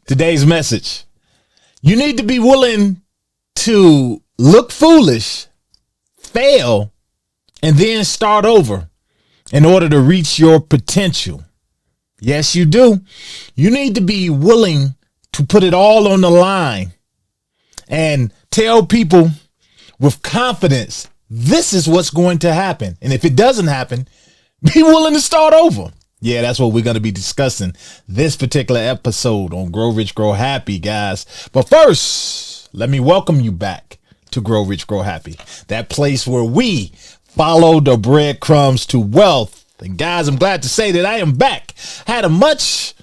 Today's message. You need to be willing to look foolish, fail, and then start over in order to reach your potential. Yes, you do. You need to be willing to put it all on the line and tell people with confidence, this is what's going to happen. And if it doesn't happen, be willing to start over. Yeah, that's what we're going to be discussing this particular episode on Grow Rich, Grow Happy, guys. But first, let me welcome you back to Grow Rich, Grow Happy, that place where we follow the breadcrumbs to wealth. And guys, I'm glad to say that I am back. Had a much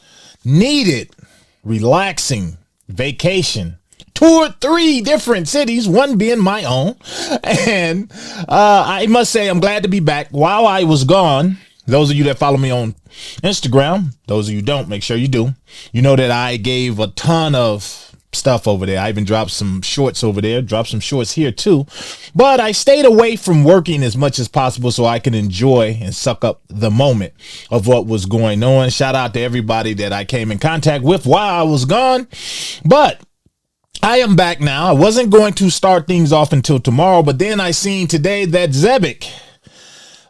needed, relaxing vacation. Toured 3 different cities, one being my own. And I must say, I'm glad to be back. While I was gone, those of you that follow me on Instagram, those of you who don't, make sure you do. You know that I gave a ton of stuff over there. I even dropped some shorts over there, dropped some shorts here too. But I stayed away from working as much as possible so I can enjoy and suck up the moment of what was going on. Shout out to everybody that I came in contact with while I was gone. But I am back now. I wasn't going to start things off until tomorrow, but then I seen today that Zebec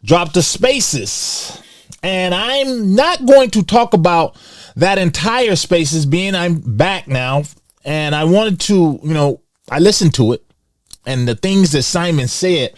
dropped the spaces, and I'm not going to talk about that entire spaces being I'm back now. And I wanted to, I listened to it, and the things that Simon said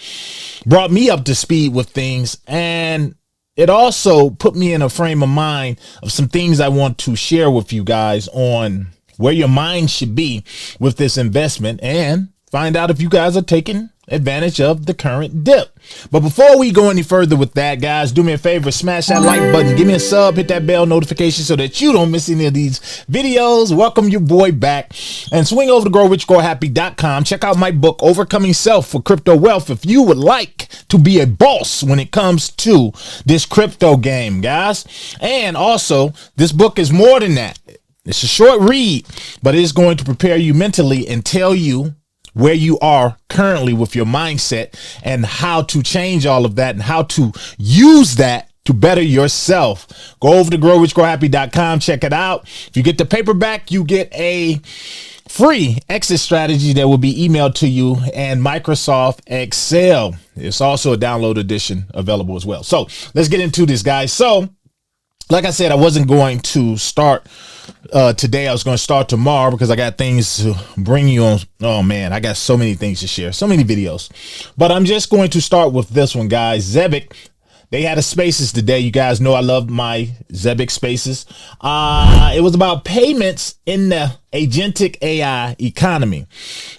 brought me up to speed with things. And it also put me in a frame of mind of some things I want to share with you guys on where your mind should be with this investment, and find out if you guys are taking advantage of the current dip. But before we go any further with that, guys, do me a favor, smash that like button, give me a sub, hit that bell notification so that you don't miss any of these videos. Welcome your boy back, and swing over to growrichgrowhappy.com. Check out my book, Overcoming Self for Crypto Wealth, if you would like to be a boss when it comes to this crypto game, guys. And also, this book is more than that. It's a short read, but it's going to prepare you mentally and tell you where you are currently with your mindset and how to change all of that and how to use that to better yourself. Go over to growrichgrowhappy.com. Check it out. If you get the paperback, you get a free exit strategy that will be emailed to you, and Microsoft Excel. It's also a download edition available as well. So let's get into this, guys. So like I said, I wasn't going to start today. I was going to start tomorrow because I got things to bring you on. Oh man, I got so many things to share, so many videos, but I'm just going to start with this one, guys. Zebec, they had a spaces today. You guys know I love my Zebec spaces. It was about payments in the Agentic AI economy.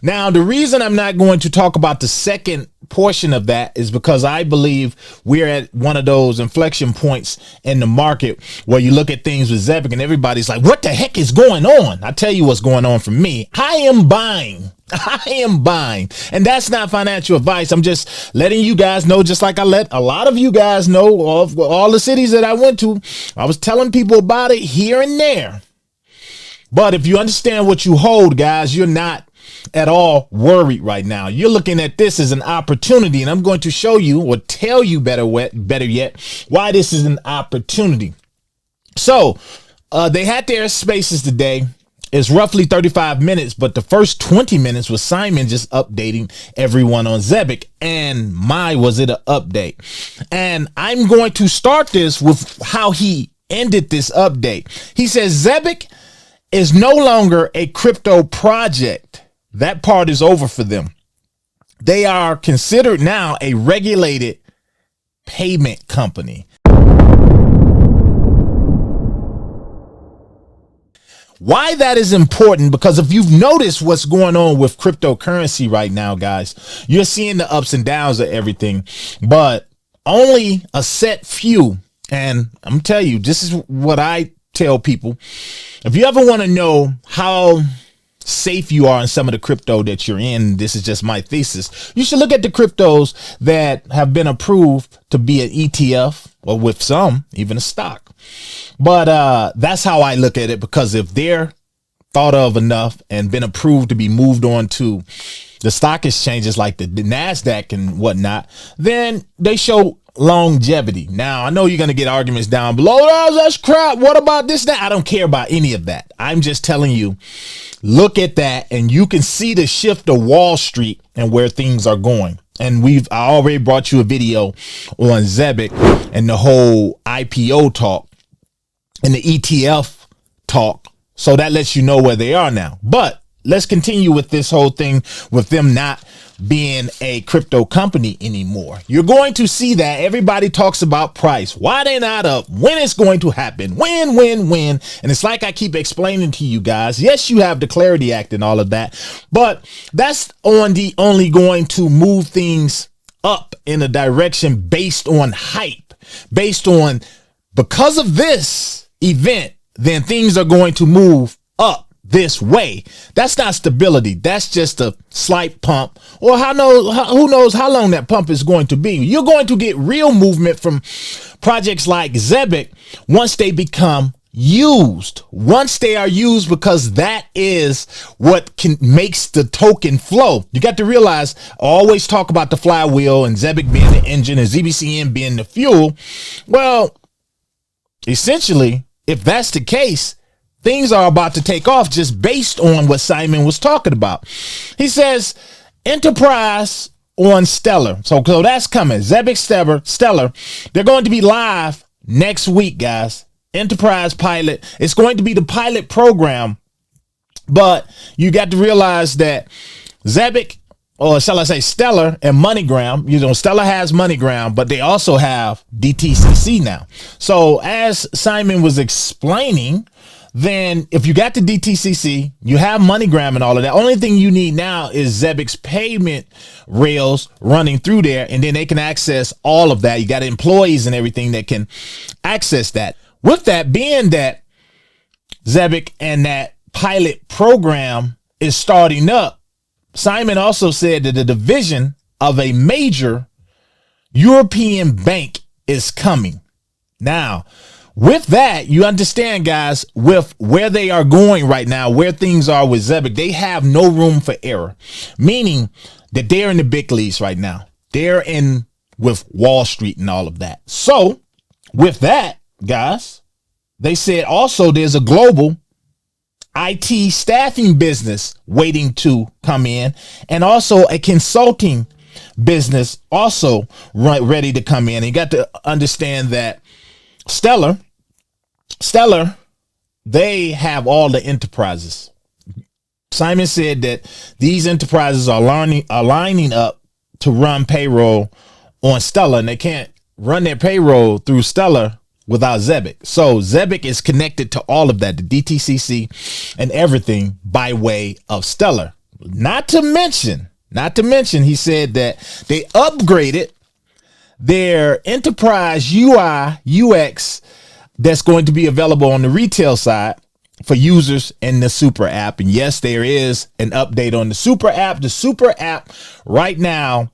Now, the reason I'm not going to talk about the second portion of that is because I believe we're at one of those inflection points in the market where you look at things with Zebec and everybody's like, what the heck is going on? I tell you what's going on for me. I am buying. And that's not financial advice. I'm just letting you guys know, just like I let a lot of you guys know of all the cities that I went to. I was telling people about it here and there. But if you understand what you hold, guys, you're not at all worried right now. You're looking at this as an opportunity, and I'm going to show you or tell you better yet why this is an opportunity. So they had their spaces today. It's roughly 35 minutes, but the first 20 minutes was Simon just updating everyone on Zebec, and was it an update? And I'm going to start this with how he ended this update. He says Zebec is no longer a crypto project. That part is over for them. They are considered now a regulated payment company. Why that is important, because if you've noticed what's going on with cryptocurrency right now, guys, you're seeing the ups and downs of everything, but only a set few. And I'm telling you, this is what I tell people. If you ever want to know how safe you are in some of the crypto that you're in, this is just my thesis, you should look at the cryptos that have been approved to be an ETF, or with some, even a stock. But that's how I look at it, because if they're thought of enough and been approved to be moved on to the stock exchanges like the NASDAQ and whatnot, then they show longevity. Now, I know you're going to get arguments down below. Oh, that's crap. What about this, that? I don't care about any of that. I'm just telling you, look at that and you can see the shift of Wall Street and where things are going. And I already brought you a video on Zebec and the whole IPO talk and the ETF talk. So that lets you know where they are now. But let's continue with this whole thing with them not being a crypto company anymore. You're going to see that everybody talks about price. Why they not up? When it's going to happen? When? And it's like I keep explaining to you guys. Yes, you have the Clarity Act and all of that, but that's only going to move things up in a direction based on hype, based on because of this event, then things are going to move up this way. That's not stability. That's just a slight pump, or who knows how long that pump is going to be. You're going to get real movement from projects like Zebec once they become used. Once they are used, because that is what makes the token flow. You got to realize, I always talk about the flywheel and Zebec being the engine and ZBCN being the fuel. Well, essentially, if that's the case, things are about to take off just based on what Simon was talking about. He says enterprise on Stellar. So that's coming. Zebec Stellar. They're going to be live next week, guys. Enterprise pilot. It's going to be the pilot program. But you got to realize that Zebec, or shall I say Stellar and MoneyGram, Stellar has MoneyGram, but they also have DTCC now. So as Simon was explaining, then if you got the DTCC, you have MoneyGram and all of that. Only thing you need now is Zebec's payment rails running through there, and then they can access all of that. You got employees and everything that can access that. With that being that Zebec and that pilot program is starting up, Simon also said that the division of a major European bank is coming. Now, with that, you understand, guys, with where they are going right now, where things are with Zebec, they have no room for error, meaning that they're in the big leagues right now. They're in with Wall Street and all of that. So with that, guys, they said also there's a global IT staffing business waiting to come in, and also a consulting business also ready to come in. And you got to understand that Stellar, they have all the enterprises. Simon said that these enterprises are lining up to run payroll on Stellar, and they can't run their payroll through Stellar without Zebec. So Zebec is connected to all of that, the DTCC and everything by way of Stellar. Not to mention, he said that they upgraded their enterprise UI UX that's going to be available on the retail side for users in the super app. And yes, there is an update on the super app. The super app right now,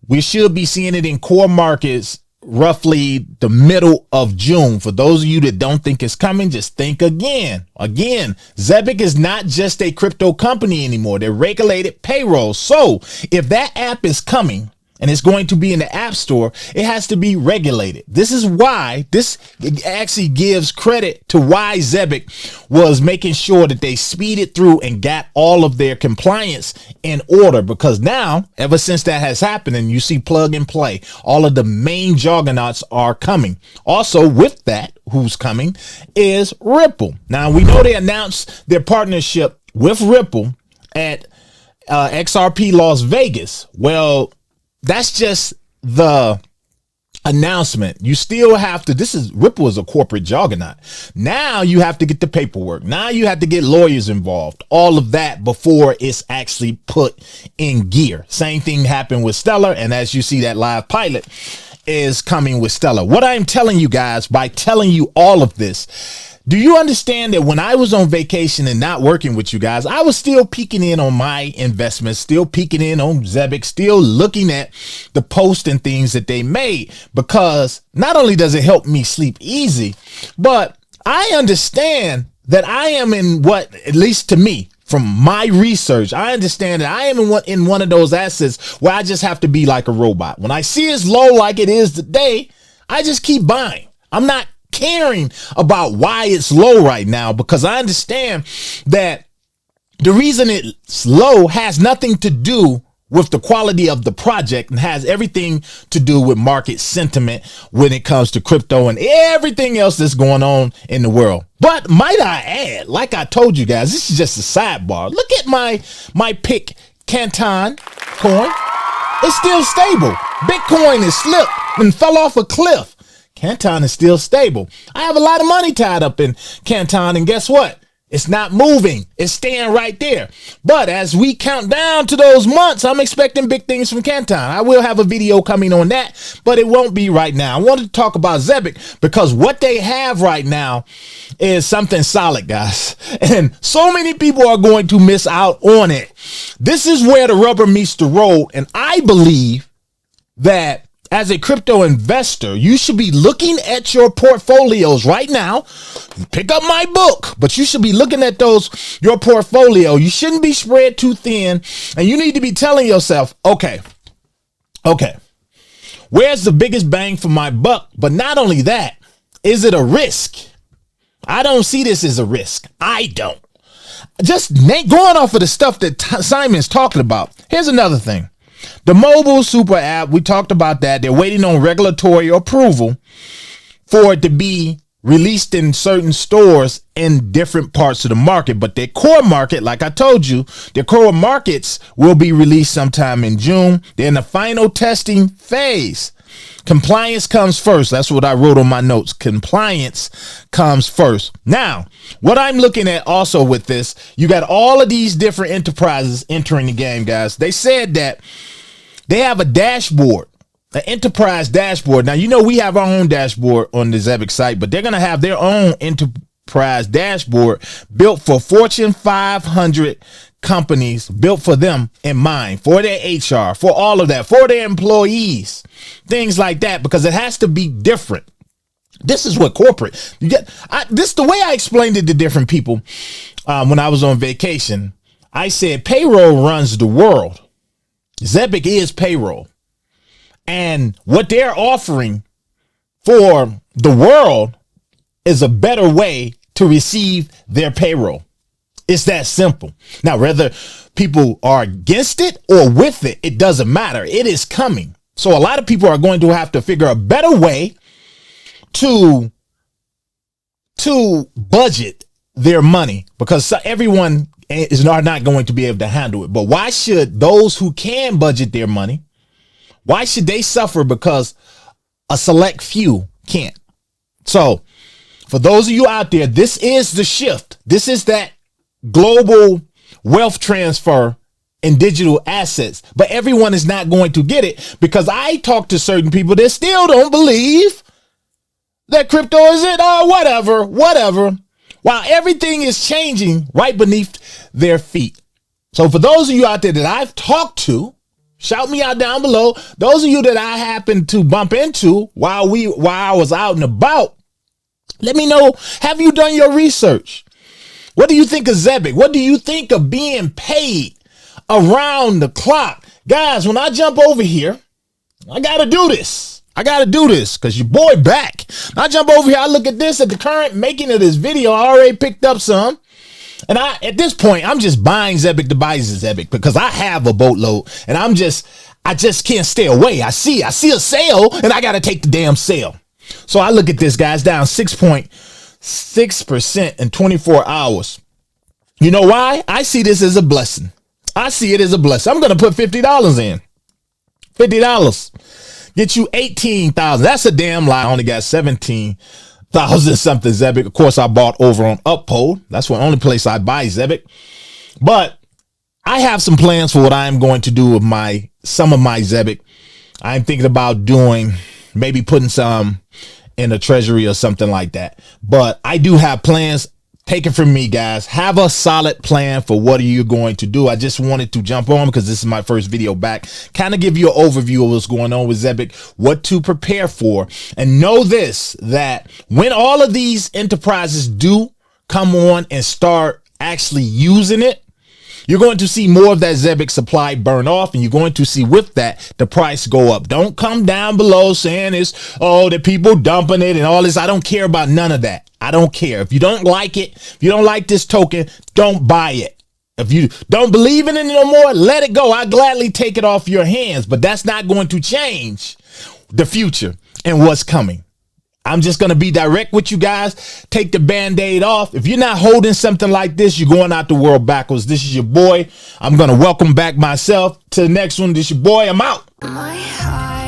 we should be seeing it in core markets roughly the middle of June. For those of you that don't think it's coming, just think again. Zebec is not just a crypto company anymore. They're regulated payroll. So if that app is coming and it's going to be in the App Store, it has to be regulated. This is why this actually gives credit to why Zebec was making sure that they speeded through and got all of their compliance in order, because now, ever since that has happened, and you see plug and play, all of the main juggernauts are coming. Also with that, who's coming is Ripple. Now we know they announced their partnership with Ripple at XRP Las Vegas. Well, that's just the announcement. You still have to, Ripple is a corporate juggernaut. Now you have to get the paperwork. Now you have to get lawyers involved, all of that before it's actually put in gear. Same thing happened with Stellar. And as you see, that live pilot is coming with Stellar. What I'm telling you guys by telling you all of this, do you understand that when I was on vacation and not working with you guys, I was still peeking in on my investments, still peeking in on Zebec, still looking at the posts and things that they made, because not only does it help me sleep easy, but I understand that I am in what, at least to me, from my research, I understand that I am in one of those assets where I just have to be like a robot. When I see it's low like it is today, I just keep buying. I'm not caring about why it's low right now, because I understand that the reason it's low has nothing to do with the quality of the project and has everything to do with market sentiment when it comes to crypto and everything else that's going on in the world. But might I add, like I told you guys, this is just a sidebar. Look at my pick, Canton coin. It's still stable. Bitcoin is slipped and fell off a cliff. Canton is still stable. I have a lot of money tied up in Canton, and guess what? It's not moving. It's staying right there. But as we count down to those months, I'm expecting big things from Canton. I will have a video coming on that, but it won't be right now. I wanted to talk about Zebec because what they have right now is something solid, guys. And so many people are going to miss out on it. This is where the rubber meets the road. And I believe that as a crypto investor, you should be looking at your portfolios right now. Pick up my book, but you should be looking at your portfolio. You shouldn't be spread too thin, and you need to be telling yourself, okay, where's the biggest bang for my buck? But not only that, is it a risk? I don't see this as a risk. I don't. Just going off of the stuff that Simon's talking about. Here's another thing. The mobile super app, we talked about that. They're waiting on regulatory approval for it to be released in certain stores in different parts of the market. But their core market, like I told you, their core markets will be released sometime in June. They're in the final testing phase. Compliance comes first. That's what I wrote on my notes. Compliance comes first. Now, what I'm looking at also with this, you got all of these different enterprises entering the game, guys. They said that they have a dashboard, an enterprise dashboard. Now, you know, we have our own dashboard on the Zebec site, but they're going to have their own enterprise dashboard built for Fortune 500 companies, built for them in mind, for their HR, for all of that, for their employees, things like that, because it has to be different. This is what corporate, this the way I explained it to different people when I was on vacation. I said payroll runs the world. Zebec is payroll. And what they're offering for the world is a better way to receive their payroll. It's that simple. Now, whether people are against it or with it, it doesn't matter. It is coming. So a lot of people are going to have to figure a better way to budget their money, because everyone is not going to be able to handle it. But why should those who can budget their money, why should they suffer because a select few can't? So for those of you out there, this is the shift. This is that global wealth transfer in digital assets, but everyone is not going to get it, because I talk to certain people that still don't believe that crypto is it or whatever, while everything is changing right beneath their feet. So for those of you out there that I've talked to, shout me out down below. Those of you that I happened to bump into while I was out and about, let me know, have you done your research? What do you think of Zebec? What do you think of being paid around the clock? Guys, when I jump over here, I got to do this. Because your boy back. I jump over here, I look at this, at the current making of this video. I already picked up some. And at this point, I'm just buying Zebec to buy Zebec, because I have a boatload and I just can't stay away. I see a sale and I got to take the damn sale. So I look at this, guys, down 6.6% in 24 hours. You know why? I see this as a blessing. I see it as a blessing. I'm going to put $50 in. $50. Get you 18,000. That's a damn lie. I only got 17,000 something Zebec. Of course, I bought over on Uphold. That's the only place I buy Zebec. But I have some plans for what I'm going to do with some of my Zebec. I'm thinking about maybe putting some in a treasury or something like that. But I do have plans. Take it from me, guys. Have a solid plan for what are you going to do. I just wanted to jump on because this is my first video back. Kind of give you an overview of what's going on with Zebec, what to prepare for. And know this, that when all of these enterprises do come on and start actually using it, you're going to see more of that Zebec supply burn off, and you're going to see with that the price go up. Don't come down below saying it's, oh, the people dumping it and all this. I don't care about none of that. I don't care. If you don't like it, if you don't like this token, don't buy it. If you don't believe in it no more, let it go. I gladly take it off your hands, but that's not going to change the future and what's coming. I'm just going to be direct with you guys. Take the band-aid off. If you're not holding something like this, you're going out the world backwards. This is your boy. I'm going to welcome back myself to the next one. This is your boy. I'm out. My heart.